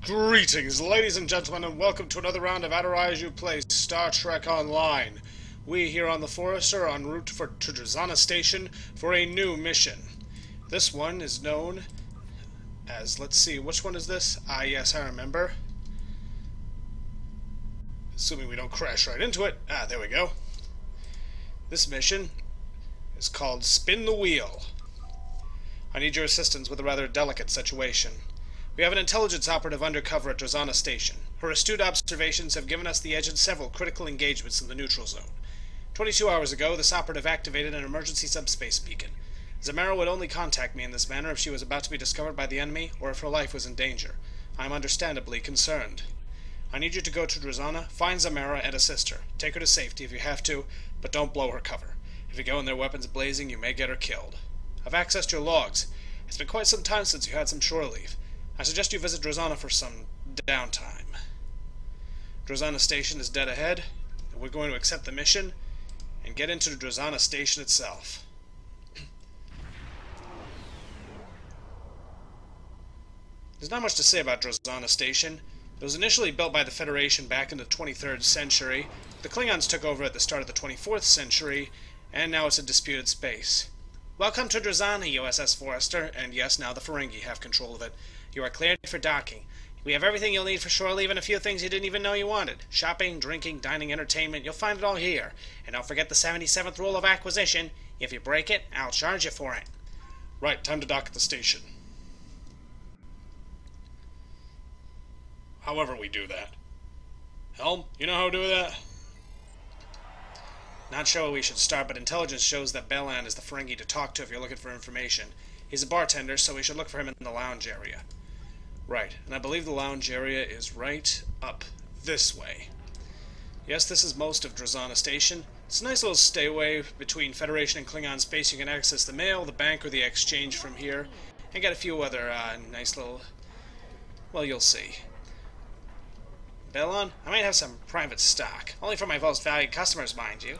Greetings, ladies and gentlemen, and welcome to another round of Adorise You Play Star Trek Online. We here on the Forester are en route to Drozana Station for a new mission. This one is known as, let's see, which one is this? Ah, yes, I remember. Assuming we don't crash right into it. Ah, there we go. This mission is called Spin the Wheel. I need your assistance with a rather delicate situation. We have an intelligence operative undercover at Drozana Station. Her astute observations have given us the edge in several critical engagements in the neutral zone. 22 hours ago, this operative activated an emergency subspace beacon. Zamara would only contact me in this manner if she was about to be discovered by the enemy or if her life was in danger. I am understandably concerned. I need you to go to Drozana, find Zamara, and assist her. Take her to safety if you have to, but don't blow her cover. If you go in their weapons blazing, you may get her killed. I've accessed your logs. It's been quite some time since you had some shore leave. I suggest you visit Drozana for some downtime. Drozana Station is dead ahead, and we're going to accept the mission and get into Drozana Station itself. There's not much to say about Drozana Station. It was initially built by the Federation back in the 23rd century. The Klingons took over at the start of the 24th century, and now it's a disputed space. Welcome to Drozana, USS Forester, and yes, now the Ferengi have control of it. You are cleared for docking. We have everything you'll need for shore leave and a few things you didn't even know you wanted. Shopping, drinking, dining, entertainment, you'll find it all here. And don't forget the 77th rule of acquisition. If you break it, I'll charge you for it. Right, time to dock at the station. However we do that. Helm, you know how to do that? Not sure where we should start, but intelligence shows that Belan is the Ferengi to talk to if you're looking for information. He's a bartender, so we should look for him in the lounge area. Right, and I believe the lounge area is right up this way. Yes, this is most of Drozana Station. It's a nice little stay-away between Federation and Klingon space. You can access the mail, the bank, or the exchange from here, and get a few other nice little... well, you'll see. Belon, I might have some private stock. Only for my most valued customers, mind you.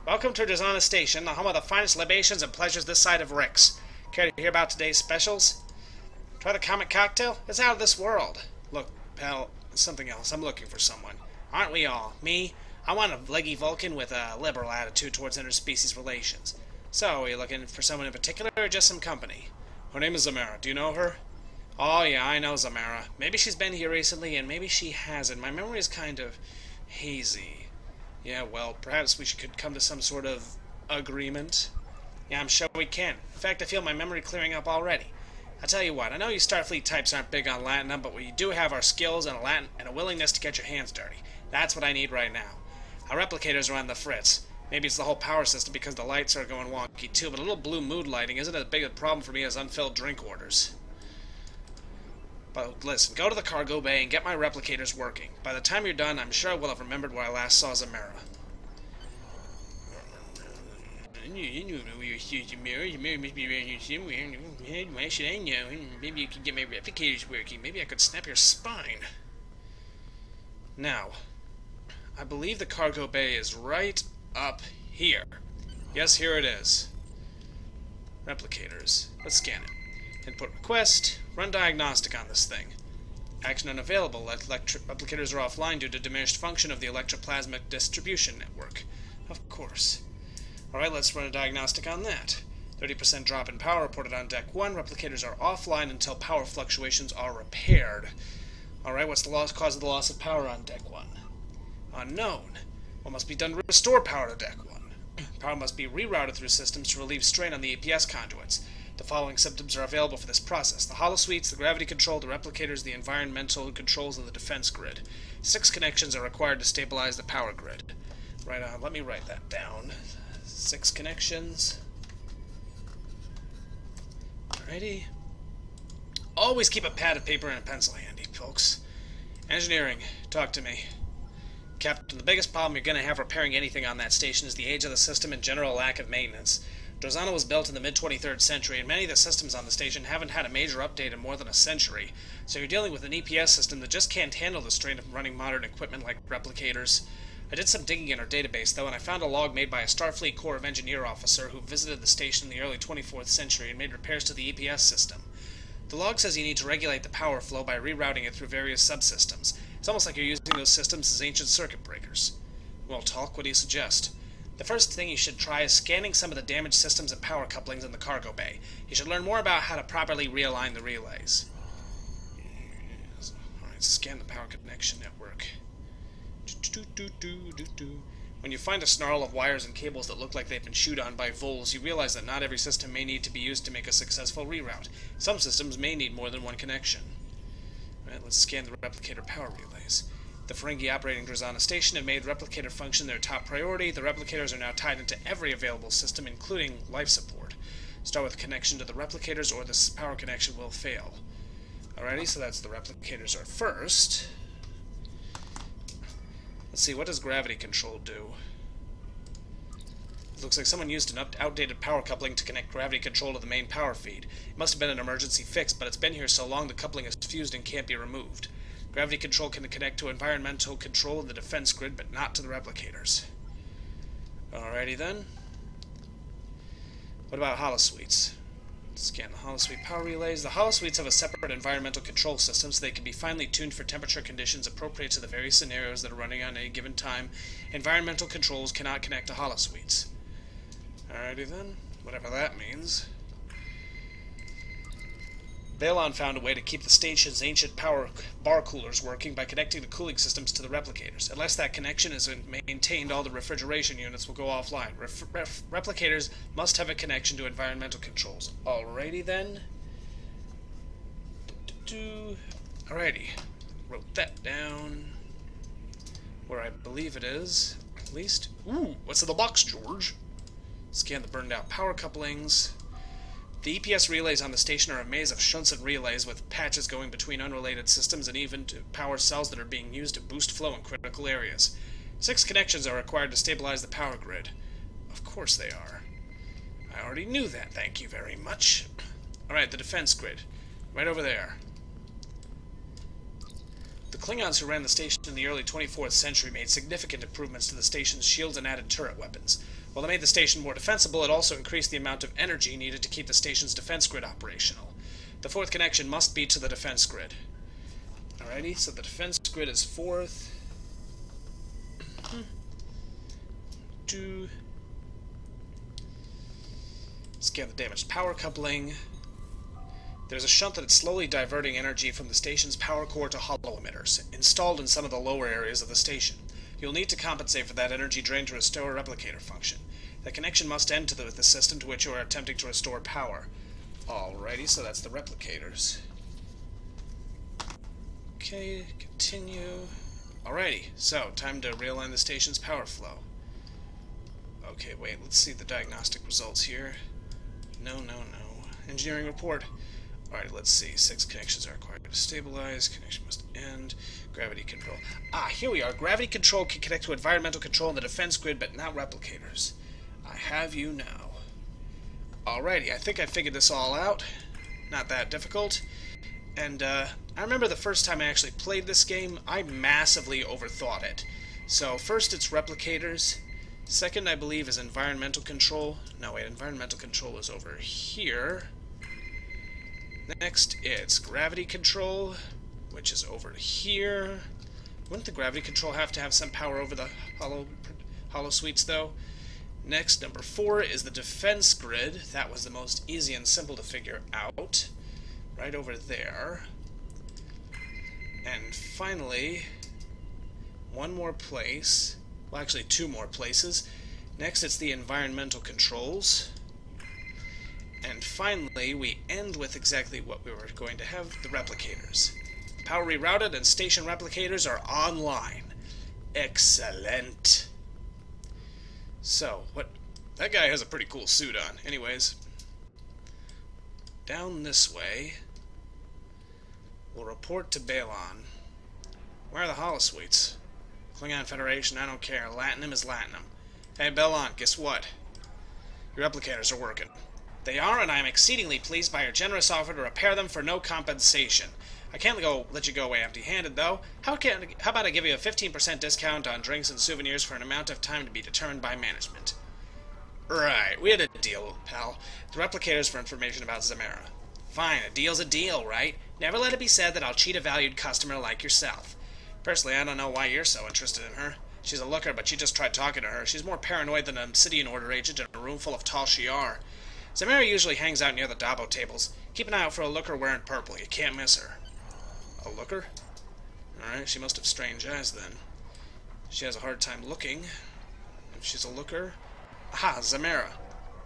Welcome to Drozana Station, the home of the finest libations and pleasures this side of Rix. Care to hear about today's specials? Try the comic cocktail? It's out of this world. Look, pal, something else. I'm looking for someone. Aren't we all? Me? I want a leggy Vulcan with a liberal attitude towards interspecies relations. So, are you looking for someone in particular or just some company? Her name is Zamara. Do you know her? Oh yeah, I know Zamara. Maybe she's been here recently and maybe she hasn't. My memory is kind of hazy. Yeah, well, perhaps we could come to some sort of agreement. Yeah, I'm sure we can. In fact, I feel my memory clearing up already. I tell you what, I know you Starfleet types aren't big on Latinum, but we do have our skills and a willingness to get your hands dirty. That's what I need right now. Our replicators are on the fritz. Maybe it's the whole power system because the lights are going wonky too, but a little blue mood lighting isn't as big a problem for me as unfilled drink orders. But listen, go to the cargo bay and get my replicators working. By the time you're done, I'm sure I will have remembered where I last saw Zamara. Why should I know? Maybe you could get my replicators working. Maybe I could snap your spine. Now, I believe the cargo bay is right up here. Yes, here it is. Replicators. Let's scan it. Input request. Run diagnostic on this thing. Action unavailable. Replicators are offline due to diminished function of the electroplasmic distribution network. Of course. Alright, let's run a diagnostic on that. 30% drop in power reported on Deck 1. Replicators are offline until power fluctuations are repaired. Alright, what's the cause of the loss of power on Deck 1? Unknown. What must be done to restore power to Deck 1? Power must be rerouted through systems to relieve strain on the APS conduits. The following symptoms are available for this process: the holosuites, the gravity control, the replicators, the environmental controls, and the defense grid. 6 connections are required to stabilize the power grid. Right on, let me write that down. 6 connections. Alrighty. Always keep a pad of paper and a pencil handy, folks. Engineering, talk to me. Captain, the biggest problem you're going to have repairing anything on that station is the age of the system and general lack of maintenance. Drozana was built in the mid-23rd century, and many of the systems on the station haven't had a major update in more than a century, so you're dealing with an EPS system that just can't handle the strain of running modern equipment like replicators. I did some digging in our database, though, and I found a log made by a Starfleet Corps of Engineer officer who visited the station in the early 24th century and made repairs to the EPS system. The log says you need to regulate the power flow by rerouting it through various subsystems. It's almost like you're using those systems as ancient circuit breakers. Well, Talk, what do you suggest? The first thing you should try is scanning some of the damaged systems and power couplings in the cargo bay. You should learn more about how to properly realign the relays. Alright, scan the power connection network. When you find a snarl of wires and cables that look like they've been chewed on by voles, you realize that not every system may need to be used to make a successful reroute. Some systems may need more than one connection. Alright, let's scan the replicator power relays. The Ferengi operating Drozana Station have made replicator function their top priority. The replicators are now tied into every available system, including life support. Start with connection to the replicators, or this power connection will fail. Alrighty, so that's the replicators are first. Let's see, what does gravity control do? It looks like someone used an outdated power coupling to connect gravity control to the main power feed. It must have been an emergency fix, but it's been here so long the coupling is fused and can't be removed. Gravity control can connect to environmental control in the defense grid, but not to the replicators. Alrighty then. What about holosuites? Scan the holosuite power relays. The holosuites have a separate environmental control system, so they can be finely tuned for temperature conditions appropriate to the various scenarios that are running on any given time. Environmental controls cannot connect to holosuites. Alrighty then, whatever that means. Balon found a way to keep the station's ancient power bar coolers working by connecting the cooling systems to the replicators. Unless that connection is maintained, all the refrigeration units will go offline. Replicators must have a connection to environmental controls. Alrighty then. Alrighty. Wrote that down. Where I believe it is, at least. Ooh, what's in the box, George? Scan the burned out power couplings. The EPS relays on the station are a maze of shunts and relays with patches going between unrelated systems and even to power cells that are being used to boost flow in critical areas. 6 connections are required to stabilize the power grid. Of course they are. I already knew that, thank you very much. Alright, the defense grid. Right over there. The Klingons who ran the station in the early 24th century made significant improvements to the station's shields and added turret weapons. While it made the station more defensible, it also increased the amount of energy needed to keep the station's defense grid operational. The 4th connection must be to the defense grid. Alrighty, so the defense grid is 4th. Scan the damaged power coupling. There's a shunt that is slowly diverting energy from the station's power core to hollow emitters, installed in some of the lower areas of the station. You'll need to compensate for that energy drain to restore replicator function. The connection must end to the system to which you are attempting to restore power. Alrighty, so that's the replicators. Okay, continue. Alrighty, so time to realign the station's power flow. Okay, wait, let's see the diagnostic results here. No. Engineering report. Alright, let's see. 6 connections are required to stabilize. Connection must end. Gravity control. Ah, here we are. Gravity control can connect to environmental control in the defense grid, but not replicators. I have you now. Alrighty, I think I figured this all out. Not that difficult. And, I remember the first time I actually played this game, I massively overthought it. So, first it's replicators. Second, I believe, is environmental control. No, wait, environmental control is over here. Next, it's gravity control, which is over here. Wouldn't the gravity control have to have some power over the hollow suites, though? Next, number 4 is the defense grid. That was the most easy and simple to figure out. Right over there. And finally, one more place. Well, actually 2 more places. Next, it's the environmental controls. And finally, we end with exactly what we were going to have, the replicators. Power rerouted and station replicators are online. Excellent. So, that guy has a pretty cool suit on. Anyways, down this way, we'll report to Balon. Where are the holosuites? Klingon Federation, I don't care. Latinum is Latinum. Hey, Balon, guess what? Your replicators are working. They are, and I am exceedingly pleased by your generous offer to repair them for no compensation. I can't let you go away empty-handed, though. How about I give you a 15% discount on drinks and souvenirs for an amount of time to be determined by management? Right, we had a deal, pal. The replicators for information about Zamara. Fine, a deal's a deal, right? Never let it be said that I'll cheat a valued customer like yourself. Personally, I don't know why you're so interested in her. She's a looker, but you just tried talking to her. She's more paranoid than an obsidian order agent in a room full of tall Shi'ar. Zamira usually hangs out near the Dabo tables. Keep an eye out for a looker wearing purple. You can't miss her. A looker? Alright, she must have strange eyes then. She has a hard time looking. If she's a looker... Aha, Zamira.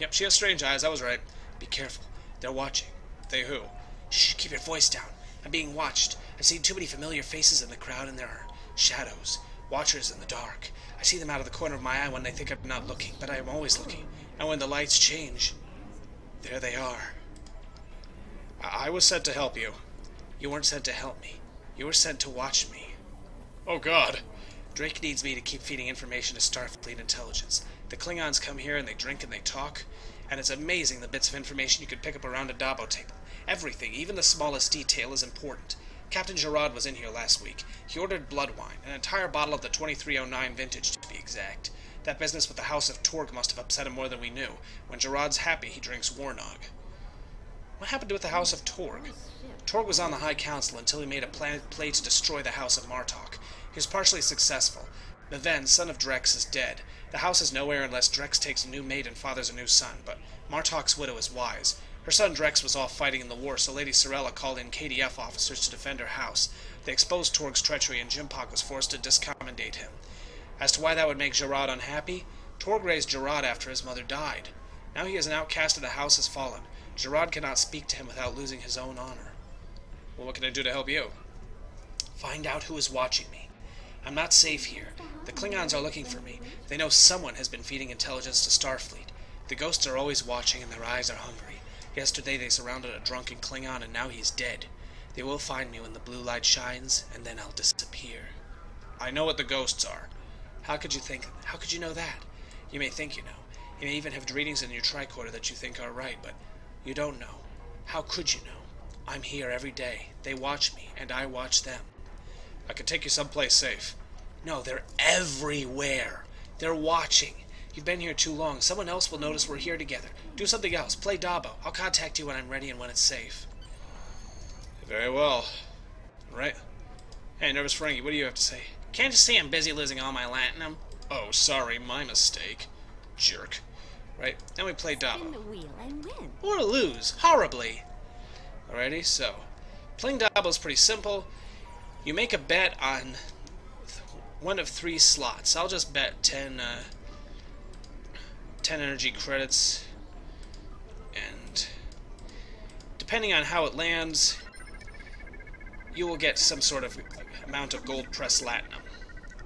Yep, she has strange eyes, I was right. Be careful. They're watching. They who? Shh, keep your voice down. I'm being watched. I've seen too many familiar faces in the crowd, and there are shadows. Watchers in the dark. I see them out of the corner of my eye when they think I'm not looking, but I am always looking. And when the lights change, there they are. I was sent to help you. You weren't sent to help me. You were sent to watch me. Oh God. Drake needs me to keep feeding information to Starfleet intelligence. The Klingons come here and they drink and they talk, and it's amazing the bits of information you can pick up around a Dabo table. Everything, even the smallest detail, is important. Captain Gerard was in here last week. He ordered blood wine, an entire bottle of the 2309 vintage to be exact. That business with the House of Torg must have upset him more than we knew. When Gerard's happy, he drinks Warnog. What happened with the House of Torg? Torg was on the High Council until he made a play to destroy the House of Martok. He was partially successful. Maven, son of Drex, is dead. The house is nowhere unless Drex takes a new mate and fathers a new son, but Martok's widow is wise. Her son Drex was off fighting in the war, so Lady Sorella called in KDF officers to defend her house. They exposed Torg's treachery, and Jimpok was forced to discommendate him. As to why that would make Gerard unhappy, Torg raised Gerard after his mother died. Now he is an outcast and the house has fallen. Gerard cannot speak to him without losing his own honor. Well, what can I do to help you? Find out who is watching me. I'm not safe here. The Klingons are looking for me. They know someone has been feeding intelligence to Starfleet. The ghosts are always watching and their eyes are hungry. Yesterday they surrounded a drunken Klingon and now he's dead. They will find me when the blue light shines, and then I'll disappear. I know what the ghosts are. How could you know that? You may think you know. You may even have readings in your tricorder that you think are right, but you don't know. How could you know? I'm here every day. They watch me, and I watch them. I could take you someplace safe. No, they're everywhere. They're watching. You've been here too long. Someone else will notice we're here together. Do something else. Play Dabo. I'll contact you when I'm ready and when it's safe. Very well. Right. Hey, Nervous Ferengi, what do you have to say? Can't you see I'm busy losing all my latinum? Oh, sorry, my mistake. Jerk. Right, now we play Dabo. Or lose, horribly. Alrighty, so, playing Dabo is pretty simple. You make a bet on one of 3 slots. I'll just bet 10 energy credits, and depending on how it lands, you will get some sort of amount of gold press latinum.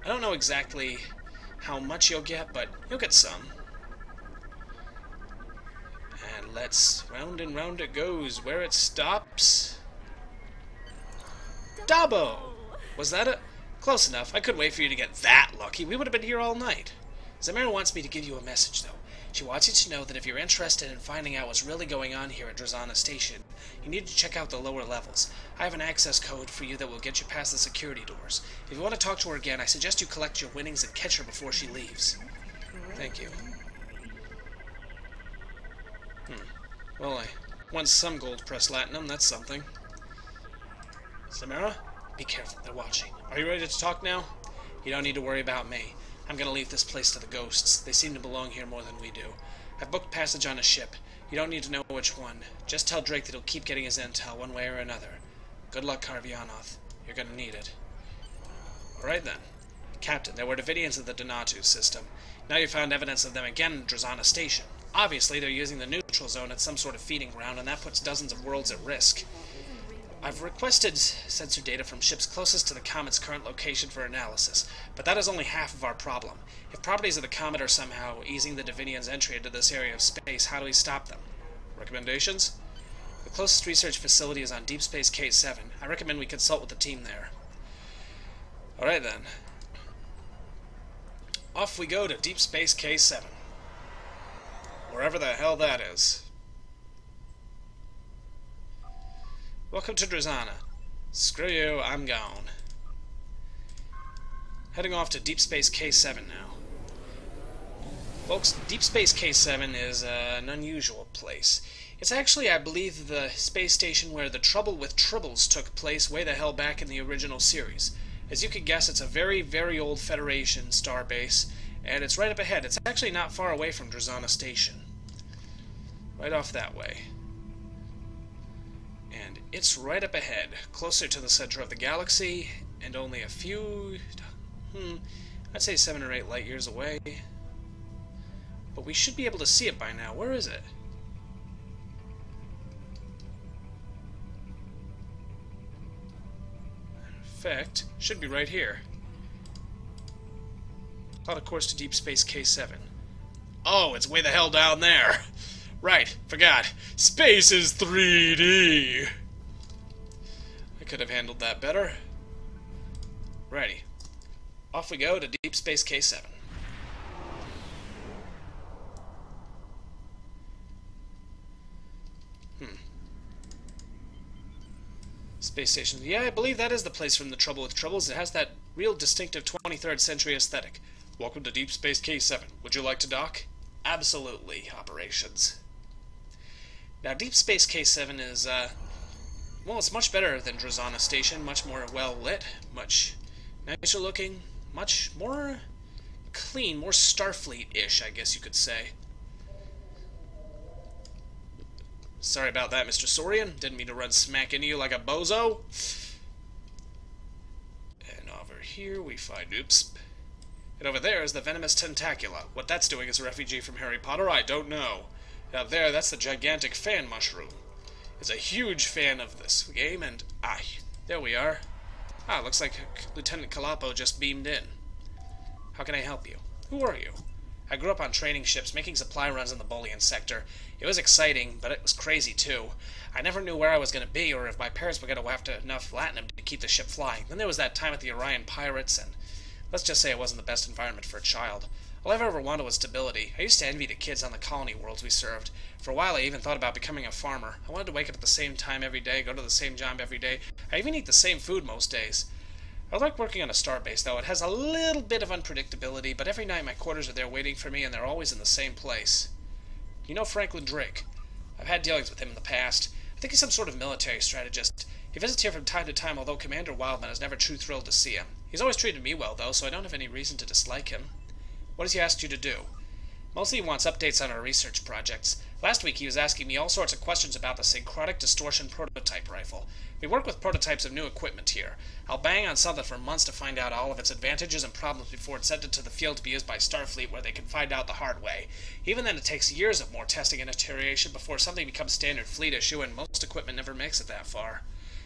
I don't know exactly how much you'll get, but you'll get some. And let's round and round it goes. Where it stops... Dabo! Was that it? Close enough. I couldn't wait for you to get that lucky. We would have been here all night. Zamira wants me to give you a message, though. She wants you to know that if you're interested in finding out what's really going on here at Drozana Station, you need to check out the lower levels. I have an access code for you that will get you past the security doors. If you want to talk to her again, I suggest you collect your winnings and catch her before she leaves. Thank you. Well, I won some gold press latinum. That's something. Zamira? Be careful. They're watching. Are you ready to talk now? You don't need to worry about me. I'm gonna leave this place to the ghosts. They seem to belong here more than we do. I've booked passage on a ship. You don't need to know which one. Just tell Drake that he'll keep getting his intel one way or another. Good luck, Karvianoth. You're gonna need it. Alright then. Captain, there were Davidians in the Donatu system. Now you found evidence of them again in Drozana Station. Obviously, they're using the neutral zone as some sort of feeding ground, and that puts dozens of worlds at risk. I've requested sensor data from ships closest to the comet's current location for analysis, but that is only half of our problem. If properties of the comet are somehow easing the Davidians' entry into this area of space, how do we stop them? Recommendations? The closest research facility is on Deep Space K7. I recommend we consult with the team there. Alright then. Off we go to Deep Space K7. Wherever the hell that is. Welcome to Drozana. Screw you, I'm gone. Heading off to Deep Space K7 now. Folks, Deep Space K7 is an unusual place. It's actually, I believe, the space station where the trouble with tribbles took place way the hell back in the original series. As you can guess, it's a very, very old Federation starbase, and it's right up ahead. It's actually not far away from Drozana Station. Right off that way. And it's right up ahead, closer to the center of the galaxy, and only a few... I'd say 7 or 8 light years away. But we should be able to see it by now. Where is it? In fact, should be right here. Plot a course to Deep Space K7. Oh, it's way the hell down there. Right, forgot. Space is 3D. I could have handled that better. Righty. Off we go to Deep Space K7. Space station. Yeah, I believe that is the place from The Trouble with Troubles. It has that real distinctive 23rd century aesthetic. Welcome to Deep Space K7. Would you like to dock? Absolutely, operations. Now, Deep Space K7 is, well, it's much better than Drozana Station, much more well-lit, much nicer looking, much more clean, more Starfleet-ish, I guess you could say. Sorry about that, Mr. Saurian. Didn't mean to run smack into you like a bozo. And over here we find... Oops. And over there is the venomous tentacula. What that's doing as a refugee from Harry Potter, I don't know. Out there, that's the gigantic fan mushroom. It's a huge fan of this game, and... there we are. Looks like Lieutenant Calapo just beamed in. How can I help you? Who are you? I grew up on training ships, making supply runs in the Bolian sector. It was exciting, but it was crazy too. I never knew where I was going to be, or if my parents were going to have enough latinum to keep the ship flying. Then there was that time at the Orion Pirates, and let's just say it wasn't the best environment for a child. All I've ever wanted was stability. I used to envy the kids on the colony worlds we served. For a while I even thought about becoming a farmer. I wanted to wake up at the same time every day, go to the same job every day. I even eat the same food most days. I like working on a starbase, though. It has a little bit of unpredictability, but every night my quarters are there waiting for me, and they're always in the same place. You know Franklin Drake? I've had dealings with him in the past. I think he's some sort of military strategist. He visits here from time to time, although Commander Wildman is never too thrilled to see him. He's always treated me well, though, so I don't have any reason to dislike him. What has he asked you to do? Mostly he wants updates on our research projects. Last week he was asking me all sorts of questions about the synchronic distortion prototype rifle. We work with prototypes of new equipment here. I'll bang on something for months to find out all of its advantages and problems before it's sent into the field to be used by Starfleet, where they can find out the hard way. Even then it takes years of more testing and iteration before something becomes standard fleet issue, and most equipment never makes it that far.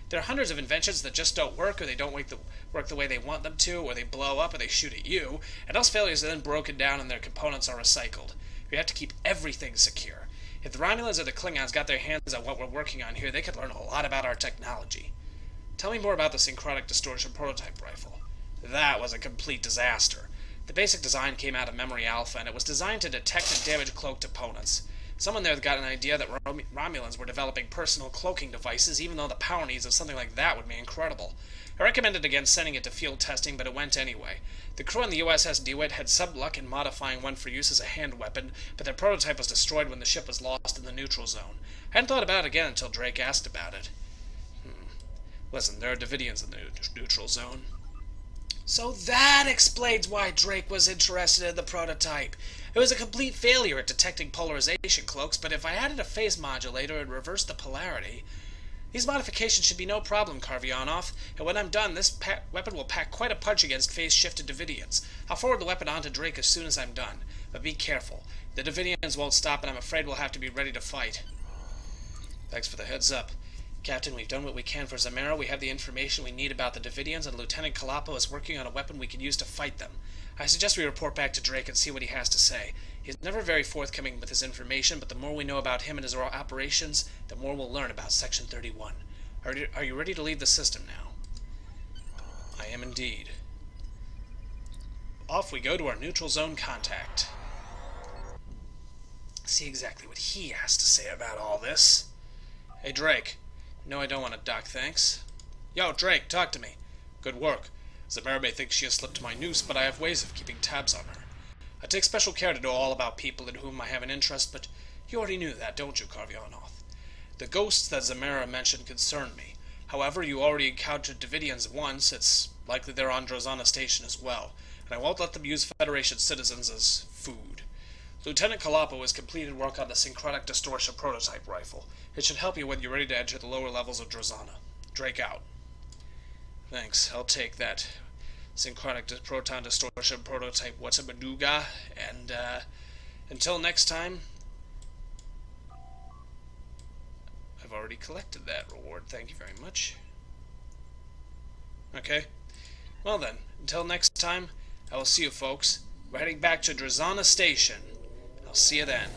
There are hundreds of inventions that just don't work, or they don't work the way they want them to, or they blow up, or they shoot at you, and those failures are then broken down and their components are recycled. We have to keep everything secure. If the Romulans or the Klingons got their hands on what we're working on here, they could learn a lot about our technology. Tell me more about the synchronic distortion prototype rifle. That was a complete disaster. The basic design came out of Memory Alpha, and it was designed to detect and damage cloaked opponents. Someone there got an idea that Romulans were developing personal cloaking devices, even though the power needs of something like that would be incredible. I recommended against sending it to field testing, but it went anyway. The crew on the USS DeWitt had some luck in modifying one for use as a hand weapon, but their prototype was destroyed when the ship was lost in the neutral zone. I hadn't thought about it again until Drake asked about it. Listen, there are Davidians in the neutral zone. So that explains why Drake was interested in the prototype. It was a complete failure at detecting polarization cloaks, but if I added a phase modulator and reversed the polarity... These modifications should be no problem, Karvionov, and when I'm done, this weapon will pack quite a punch against phase-shifted Davidians. I'll forward the weapon on to Drake as soon as I'm done. But be careful. The Davidians won't stop, and I'm afraid we'll have to be ready to fight. Thanks for the heads up. Captain, we've done what we can for Zamara. We have the information we need about the Davidians, and Lieutenant Calapo is working on a weapon we can use to fight them. I suggest we report back to Drake and see what he has to say. He's never very forthcoming with his information, but the more we know about him and his operations, the more we'll learn about Section 31. Are you ready to leave the system now? I am indeed. Off we go to our neutral zone contact. See exactly what he has to say about all this. Hey, Drake. No, I don't want to dock, thanks. Yo, Drake, talk to me. Good work. Zamara may think she has slipped my noose, but I have ways of keeping tabs on her. I take special care to know all about people in whom I have an interest, but you already knew that, don't you, Karvionov? The ghosts that Zamara mentioned concern me. However, you already encountered Davidians once. It's likely they're on Drozana Station as well, and I won't let them use Federation citizens as food. Lieutenant Kalapo has completed work on the synchronic distortion prototype rifle. It should help you when you're ready to enter the lower levels of Drozana. Drake out. Thanks, I'll take that synchronic proton distortion prototype Whatamanuga, and until next time, I've already collected that reward, thank you very much. Okay, well then, until next time, I will see you folks. We're heading back to Drozana Station. I'll see you then.